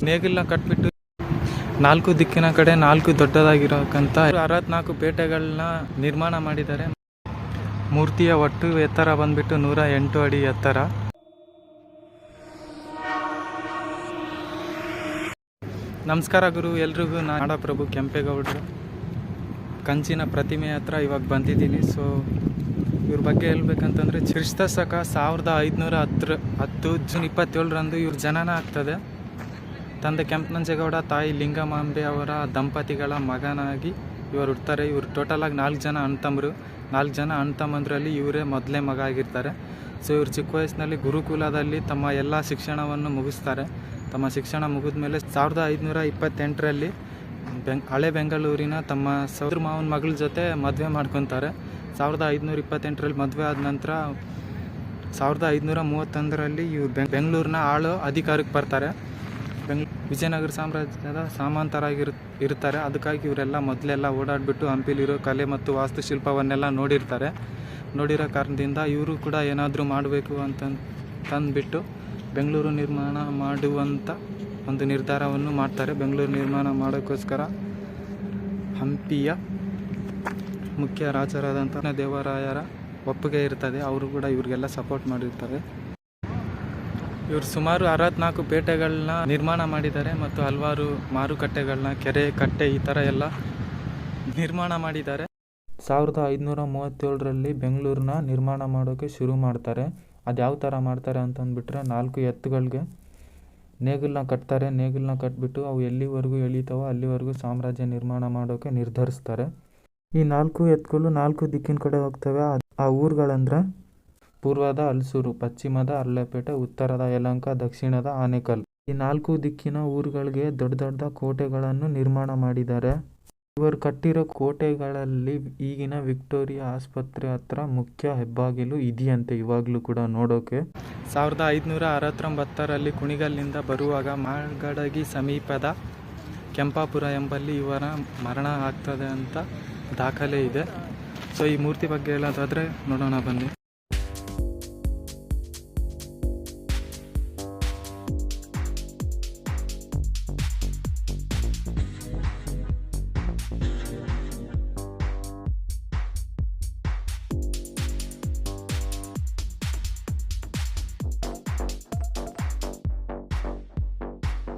ನೇಗಿಲನ್ನ ಕಟ್ಬಿಟ್ಟು 4 ದಿಕ್ಕಿನ ಕಡೆ 4 ದೊಡ್ಡದಾಗಿರೋಕ್ಕಂತ 64 ಪೇಟೆಗಳನ್ನ ನಿರ್ಮಾಣ ಮಾಡಿದ್ದಾರೆ. ಮೂರ್ತಿಯ ಒಟ್ಟು ಎತ್ತರ ಬಂದ್ಬಿಟ್ಟು 108 ಅಡಿ ಎತ್ತರ. ನಮಸ್ಕಾರ ಗುರು ಎಲ್ರಿಗೂ. ನಾಡಪ್ರಭು ಕೆಂಪೇಗೌಡರು ಕಂಚಿನ ಪ್ರತಿಮೆ ಹತ್ರ ಇವಾಗ ಬಂದಿದ್ದೀನಿ. ಸೊ ಇವ್ರ ಬಗ್ಗೆ ಹೇಳ್ಬೇಕಂತಂದರೆ ಕ್ರಿಸ್ತಶಕ 1510 ಜೂನ್ 27ರಂದು ಇವ್ರ ಜನನ ಆಗ್ತದೆ. ತಂದೆ ಕೆಂಪನಂಜೇಗೌಡ, ತಾಯಿ ಲಿಂಗಮಾಂಬೆ ಅವರ ದಂಪತಿಗಳ ಮಗನಾಗಿ ಇವರು ಹುಡ್ತಾರೆ. ಇವರು ಟೋಟಲಾಗಿ 4 ಜನ ಅಣ್ತಂಬರು. 4 ಜನ ಅಣ್ತಮ್ಮಂದ್ರಲ್ಲಿ ಇವರೇ ಮೊದಲೇ ಮಗ ಆಗಿರ್ತಾರೆ. ಸೊ ಇವರು ಚಿಕ್ಕ ವಯಸ್ಸಿನಲ್ಲಿ ಗುರುಕುಲದಲ್ಲಿ ತಮ್ಮ ಎಲ್ಲ ಶಿಕ್ಷಣವನ್ನು ಮುಗಿಸ್ತಾರೆ. ತಮ್ಮ ಶಿಕ್ಷಣ ಮುಗಿದ ಮೇಲೆ 1528ರಲ್ಲಿ ಹಳೆ ಬೆಂಗಳೂರಿನ ತಮ್ಮ ಸೋದರ ಮಾವನ ಮಗಳ ಜೊತೆ ಮದುವೆ ಮಾಡ್ಕೊತಾರೆ. 1528ರಲ್ಲಿ ಮದುವೆ ಆದ ನಂತರ 1531ರಲ್ಲಿ ಇವ್ರು ಬೆಂಗಳೂರಿನ ಆಳೋ ಅಧಿಕಾರಕ್ಕೆ ಬರ್ತಾರೆ. ವಿಜಯನಗರ ಸಾಮ್ರಾಜ್ಯದ ಸಾಮಂತರಾಗಿರ್ತಾರೆ. ಅದಕ್ಕಾಗಿ ಇವರೆಲ್ಲ ಮೊದಲೆಲ್ಲ ಓಡಾಡಿಬಿಟ್ಟು ಹಂಪಿಲಿರೋ ಕಲೆ ಮತ್ತು ವಾಸ್ತುಶಿಲ್ಪವನ್ನೆಲ್ಲ ನೋಡಿರೋ ಕಾರಣದಿಂದ ಇವರು ಕೂಡ ಏನಾದರೂ ಮಾಡಬೇಕು ತಂದುಬಿಟ್ಟು ಬೆಂಗಳೂರು ನಿರ್ಮಾಣ ಮಾಡುವಂಥ ಒಂದು ನಿರ್ಧಾರವನ್ನು ಮಾಡ್ತಾರೆ. ಬೆಂಗಳೂರು ನಿರ್ಮಾಣ ಮಾಡೋಕ್ಕೋಸ್ಕರ ಹಂಪಿಯ ಮುಖ್ಯ ರಾಜರಾದಂಥ ದೇವರಾಯರ ಒಪ್ಪಿಗೆ ಇರ್ತದೆ. ಅವರು ಕೂಡ ಇವ್ರಿಗೆಲ್ಲ ಸಪೋರ್ಟ್ ಮಾಡಿರ್ತಾರೆ. ಇವರು ಸುಮಾರು 64 ಪೇಟೆಗಳನ್ನ ನಿರ್ಮಾಣ ಮಾಡಿದ್ದಾರೆ ಮತ್ತು ಹಲವಾರು ಮಾರುಕಟ್ಟೆಗಳನ್ನ, ಕೆರೆ ಕಟ್ಟೆ ಈ ಥರ ಎಲ್ಲ ನಿರ್ಮಾಣ ಮಾಡಿದ್ದಾರೆ. 1537ರಲ್ಲಿ ಬೆಂಗಳೂರನ್ನ ನಿರ್ಮಾಣ ಮಾಡೋಕ್ಕೆ ಶುರು ಮಾಡ್ತಾರೆ. ಅದು ಯಾವ ಥರ ಮಾಡ್ತಾರೆ ಅಂತಂದ್ಬಿಟ್ರೆ 4 ಎತ್ತುಗಳಿಗೆ ನೇಗಿಲನ್ನ ಕಟ್ತಾರೆ. ನೇಗಿಲನ್ನ ಕಟ್ಬಿಟ್ಟು ಅವು ಎಲ್ಲಿವರೆಗೂ ಎಳೀತಾವೋ ಅಲ್ಲಿವರೆಗೂ ಸಾಮ್ರಾಜ್ಯ ನಿರ್ಮಾಣ ಮಾಡೋಕ್ಕೆ ನಿರ್ಧರಿಸ್ತಾರೆ. ಈ 4 ಎತ್ತುಗಳು 4 ದಿಕ್ಕಿನ ಕಡೆ ಹೋಗ್ತವೆ. ಆ ಊರುಗಳಂದರೆ ಪೂರ್ವದ ಹಲಸೂರು, ಪಶ್ಚಿಮದ ಅರ್ಲೆಪೇಟೆ, ಉತ್ತರದ ಯಲಹಂಕ, ದಕ್ಷಿಣದ ಆನೇಕಲ್. ಈ 4 ದಿಕ್ಕಿನ ಊರುಗಳಿಗೆ ದೊಡ್ಡ ದೊಡ್ಡ ಕೋಟೆಗಳನ್ನು ನಿರ್ಮಾಣ ಮಾಡಿದ್ದಾರೆ. ಇವರು ಕಟ್ಟಿರೋ ಕೋಟೆಗಳಲ್ಲಿ ಈಗಿನ ವಿಕ್ಟೋರಿಯಾ ಆಸ್ಪತ್ರೆ ಹತ್ರ ಮುಖ್ಯ ಹೆಬ್ಬಾಗಿಲು ಇದೆಯಂತೆ ಇವಾಗಲೂ ಕೂಡ ನೋಡೋಕೆ. 1569ರಲ್ಲಿ ಕುಣಿಗಲ್ಲಿಂದ ಬರುವಾಗ ಮಾಗಡಗಿ ಸಮೀಪದ ಕೆಂಪಾಪುರ ಎಂಬಲ್ಲಿ ಇವರ ಮರಣ ಆಗ್ತದೆ ಅಂತ ದಾಖಲೆ ಇದೆ. ಸೊ ಈ ಮೂರ್ತಿ ಬಗ್ಗೆ ಹೇಳೋದಾದರೆ ನೋಡೋಣ ಬನ್ನಿ.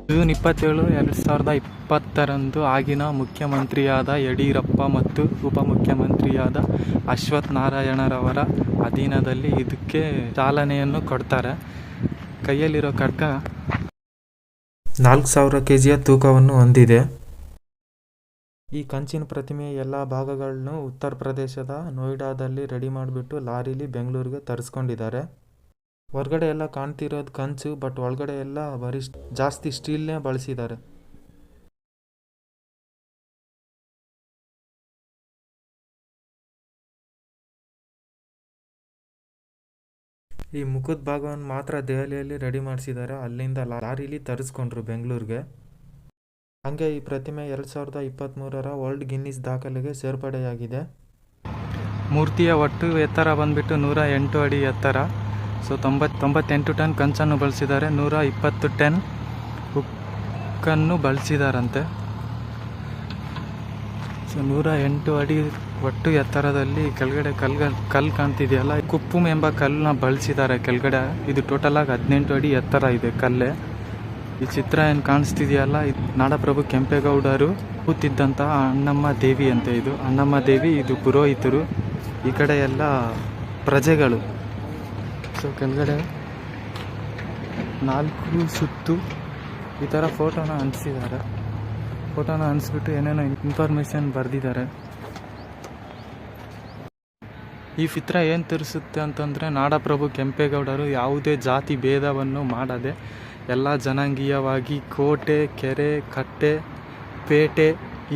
ಜೂನ್ 27, 2020ರಂದು ಆಗಿನ ಮುಖ್ಯಮಂತ್ರಿಯಾದ ಯಡಿಯೂರಪ್ಪ ಮತ್ತು ಉಪಮುಖ್ಯಮಂತ್ರಿಯಾದ ಅಶ್ವಥ್ ನಾರಾಯಣರವರ ಅಧೀನದಲ್ಲಿ ಇದಕ್ಕೆ ಚಾಲನೆಯನ್ನು ಕೊಡ್ತಾರೆ. ಕೈಯಲ್ಲಿರೋ ಖಡ್ಗ 4000 kg ತೂಕವನ್ನು ಹೊಂದಿದೆ. ಈ ಕಂಚಿನ ಪ್ರತಿಮೆಯ ಎಲ್ಲ ಭಾಗಗಳನ್ನು ಉತ್ತರ ಪ್ರದೇಶದ ನೋಯ್ಡಾದಲ್ಲಿ ರೆಡಿ ಮಾಡಿಬಿಟ್ಟು ಲಾರಿಲಿ ಬೆಂಗಳೂರಿಗೆ ತರಿಸ್ಕೊಂಡಿದ್ದಾರೆ. ಹೊರಗಡೆ ಎಲ್ಲ ಕಾಣ್ತಿರೋದು ಕಂಚು, ಬಟ್ ಒಳಗಡೆ ಎಲ್ಲ ಬರೀ ಜಾಸ್ತಿ ಸ್ಟೀಲ್ನೇ ಬಳಸಿದ್ದಾರೆ. ಈ ಮುಖದ ಭಾಗವನ್ನು ಮಾತ್ರ ದೆಹಲಿಯಲ್ಲಿ ರೆಡಿ ಮಾಡಿಸಿದ್ದಾರೆ. ಅಲ್ಲಿಂದ ಲಾರಿಲಿ ತರಿಸ್ಕೊಂಡ್ರು ಬೆಂಗಳೂರಿಗೆ. ಹಾಗೆ ಈ ಪ್ರತಿಮೆ 2023ರ ವರ್ಲ್ಡ್ ಗಿನ್ನಿಸ್ ದಾಖಲೆಗೆ ಸೇರ್ಪಡೆಯಾಗಿದೆ. ಮೂರ್ತಿಯ ಒಟ್ಟು ಎತ್ತರ ಬಂದ್ಬಿಟ್ಟು 108 ಅಡಿ ಎತ್ತರ. ಸೊ 98 ಟನ್ ಕಂಚನ್ನು ಬಳಸಿದ್ದಾರೆ. 120 ಟನ್ ಉಕ್ಕನ್ನು ಬಳಸಿದಾರಂತೆ. ಸೊ 108 ಅಡಿ ಒಟ್ಟು ಎತ್ತರದಲ್ಲಿ ಕೆಳಗಡೆ ಕಲ್ಲು ಕಾಣ್ತಿದೆಯಲ್ಲ, ಕುಪ್ಪುಮ್ ಎಂಬ ಕಲ್ಲನ್ನ ಬಳಸಿದ್ದಾರೆ ಕೆಳಗಡೆ. ಇದು ಟೋಟಲಾಗಿ 18 ಅಡಿ ಎತ್ತರ ಇದೆ ಕಲ್ಲೇ. ಈ ಚಿತ್ರ ಏನು ಕಾಣಿಸ್ತಿದೆಯಲ್ಲ, ನಾಡಪ್ರಭು ಕೆಂಪೇಗೌಡರು ಕೂತಿದ್ದಂತಹ ಅಣ್ಣಮ್ಮ ದೇವಿ ಅಂತೆ. ಇದು ಅಣ್ಣಮ್ಮ ದೇವಿ, ಇದು ಪುರೋಹಿತರು, ಈ ಕಡೆ ಎಲ್ಲ ಪ್ರಜೆಗಳು. ಸೊ ಕೆಳಗಡೆ 4 ಸುತ್ತು ಈ ಥರ ಫೋಟೋನ ಅಂಟಿಸಿದ್ದಾರೆ. ಫೋಟೋನ ಅಂಟಿಸ್ಬಿಟ್ಟು ಏನೇನೋ ಇನ್ಫಾರ್ಮೇಷನ್ ಬರೆದಿದ್ದಾರೆ. ಈ ಚಿತ್ರ ಏನು ತೋರಿಸುತ್ತೆ ಅಂತಂದರೆ ನಾಡಪ್ರಭು ಕೆಂಪೇಗೌಡರು ಯಾವುದೇ ಜಾತಿ ಭೇದವನ್ನು ಮಾಡದೆ ಎಲ್ಲ ಜನಾಂಗೀಯವಾಗಿ ಕೋಟೆ, ಕೆರೆ, ಕಟ್ಟೆ, ಪೇಟೆ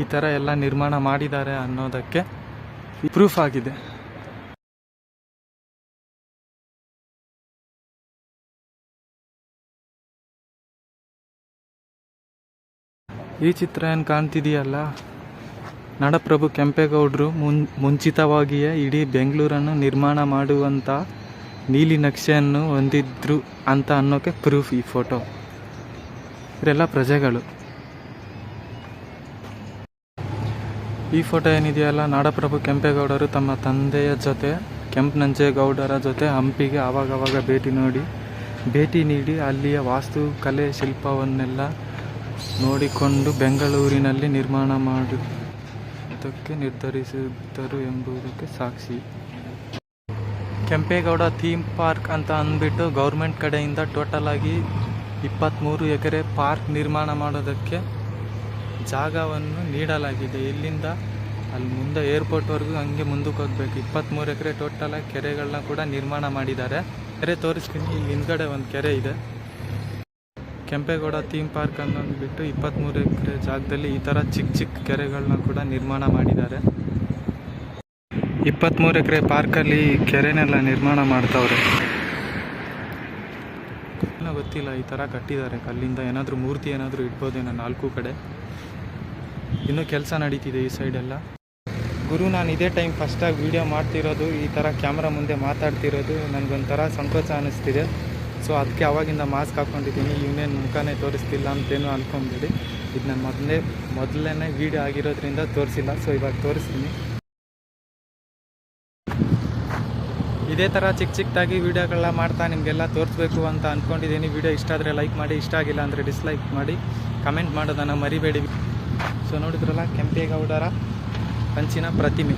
ಈ ಥರ ಎಲ್ಲ ನಿರ್ಮಾಣ ಮಾಡಿದ್ದಾರೆ ಅನ್ನೋದಕ್ಕೆ ಪ್ರೂಫ್ ಆಗಿದೆ. ಈ ಚಿತ್ರ ಏನು ಕಾಣ್ತಿದೆಯಲ್ಲ, ನಾಡಪ್ರಭು ಕೆಂಪೇಗೌಡರು ಮುಂಚಿತವಾಗಿಯೇ ಇಡೀ ಬೆಂಗಳೂರನ್ನು ನಿರ್ಮಾಣ ಮಾಡುವಂಥ ನೀಲಿ ನಕ್ಷೆಯನ್ನು ಹೊಂದಿದ್ರು ಅಂತ ಅನ್ನೋಕ್ಕೆ ಪ್ರೂಫ್ ಈ ಫೋಟೋ. ಇವರೆಲ್ಲ ಪ್ರಜೆಗಳು. ಈ ಫೋಟೋ ಏನಿದೆಯಲ್ಲ, ನಾಡಪ್ರಭು ಕೆಂಪೇಗೌಡರು ತಮ್ಮ ತಂದೆಯ ಜೊತೆ ಕೆಂಪನಂಜೇಗೌಡರ ಜೊತೆ ಹಂಪಿಗೆ ಆವಾಗವಾಗ ಭೇಟಿ ನೀಡಿ ಅಲ್ಲಿಯ ವಾಸ್ತುಕಲೆ ಶಿಲ್ಪವನ್ನೆಲ್ಲ ನೋಡಿಕೊಂಡು ಬೆಂಗಳೂರಿನಲ್ಲಿ ನಿರ್ಮಾಣ ಮಾಡುವುದಕ್ಕೆ ನಿರ್ಧರಿಸಿದ್ದರು ಎಂಬುದಕ್ಕೆ ಸಾಕ್ಷಿ. ಕೆಂಪೇಗೌಡ ಥೀಮ್ ಪಾರ್ಕ್ ಅಂತ ಅಂದ್ಬಿಟ್ಟು ಗೌರ್ಮೆಂಟ್ ಕಡೆಯಿಂದ ಟೋಟಲ್ ಆಗಿ 23 ಎಕರೆ ಪಾರ್ಕ್ ನಿರ್ಮಾಣ ಮಾಡೋದಕ್ಕೆ ಜಾಗವನ್ನು ನೀಡಲಾಗಿದೆ. ಇಲ್ಲಿಂದ ಅಲ್ಲಿ ಮುಂದೆ ಏರ್ಪೋರ್ಟ್ವರೆಗೂ ಹಂಗೆ ಮುಂದಕ್ಕೆ ಹೋಗ್ಬೇಕು. 23 ಎಕರೆ ಟೋಟಲಾಗಿ ಕೆರೆಗಳನ್ನ ಕೂಡ ನಿರ್ಮಾಣ ಮಾಡಿದ್ದಾರೆ. ಕೆರೆ ತೋರಿಸ್ತೀನಿ. ಇಲ್ಲಿ ಹಿಂದ್ಗಡೆ ಒಂದು ಕೆರೆ ಇದೆ. ಕೆಂಪೇಗೌಡ ಥೀಮ್ ಪಾರ್ಕ್ ಅನ್ನೋದ್ಬಿಟ್ಟು 23 ಎಕರೆ ಜಾಗದಲ್ಲಿ ಈ ಥರ ಚಿಕ್ಕ ಚಿಕ್ಕ ಕೆರೆಗಳನ್ನ ಕೂಡ ನಿರ್ಮಾಣ ಮಾಡಿದ್ದಾರೆ. 23 ಎಕರೆ ಪಾರ್ಕಲ್ಲಿ ಕೆರೆನೆಲ್ಲ ನಿರ್ಮಾಣ ಮಾಡ್ತಾವ್ರೆ. ಏನೋ ಗೊತ್ತಿಲ್ಲ, ಈ ಥರ ಕಟ್ಟಿದ್ದಾರೆ ಕಲ್ಲಿಂದ. ಏನಾದರೂ ಮೂರ್ತಿ ಏನಾದರೂ ಇಡ್ಬೋದೇನೋ 4 ಕಡೆ. ಇನ್ನೂ ಕೆಲಸ ನಡೀತಿದೆ ಈ ಸೈಡೆಲ್ಲ. ಗುರು, ನಾನು ಇದೇ ಟೈಮ್ ಫಸ್ಟಾಗಿ ವೀಡಿಯೋ ಮಾಡ್ತಿರೋದು, ಈ ಥರ ಕ್ಯಾಮ್ರಾ ಮುಂದೆ ಮಾತಾಡ್ತಿರೋದು ನನಗೊಂಥರ ಸಂಕೋಚ ಅನ್ನಿಸ್ತಿದೆ. ಸೊ ಅದಕ್ಕೆ ಅವಾಗಿಂದ ಮಾಸ್ಕ್ ಹಾಕ್ಕೊಂಡಿದ್ದೀನಿ. ಇವನೇನು ಮುಖನೇ ತೋರಿಸ್ತಿಲ್ಲ ಅಂತೇನು ಅಂದ್ಕೊಂಬಿಡಿ. ಇದು ನನ್ನ ಮೊದಲನೇ ವೀಡಿಯೋ ಆಗಿರೋದ್ರಿಂದ ತೋರಿಸಿಲ್ಲ. ಸೊ ಇವಾಗ ತೋರಿಸ್ತೀನಿ. ಇದೇ ಥರ ಚಿಕ್ಕ ಚಿಕ್ಕದಾಗಿ ವೀಡಿಯೋಗಳನ್ನ ಮಾಡ್ತಾ ನಿಮಗೆಲ್ಲ ತೋರಿಸ್ಬೇಕು ಅಂತ ಅಂದ್ಕೊಂಡಿದ್ದೀನಿ. ವೀಡಿಯೋ ಇಷ್ಟ ಆದರೆ ಲೈಕ್ ಮಾಡಿ, ಇಷ್ಟ ಆಗಿಲ್ಲ ಅಂದರೆ ಡಿಸ್ಲೈಕ್ ಮಾಡಿ, ಕಮೆಂಟ್ ಮಾಡೋದನ್ನು ಮರಿಬೇಡಿ. ಸೊ ನೋಡಿದ್ರಲ್ಲ, ಕೆಂಪೇಗೌಡರ ಕಂಚಿನ ಪ್ರತಿಮೆ.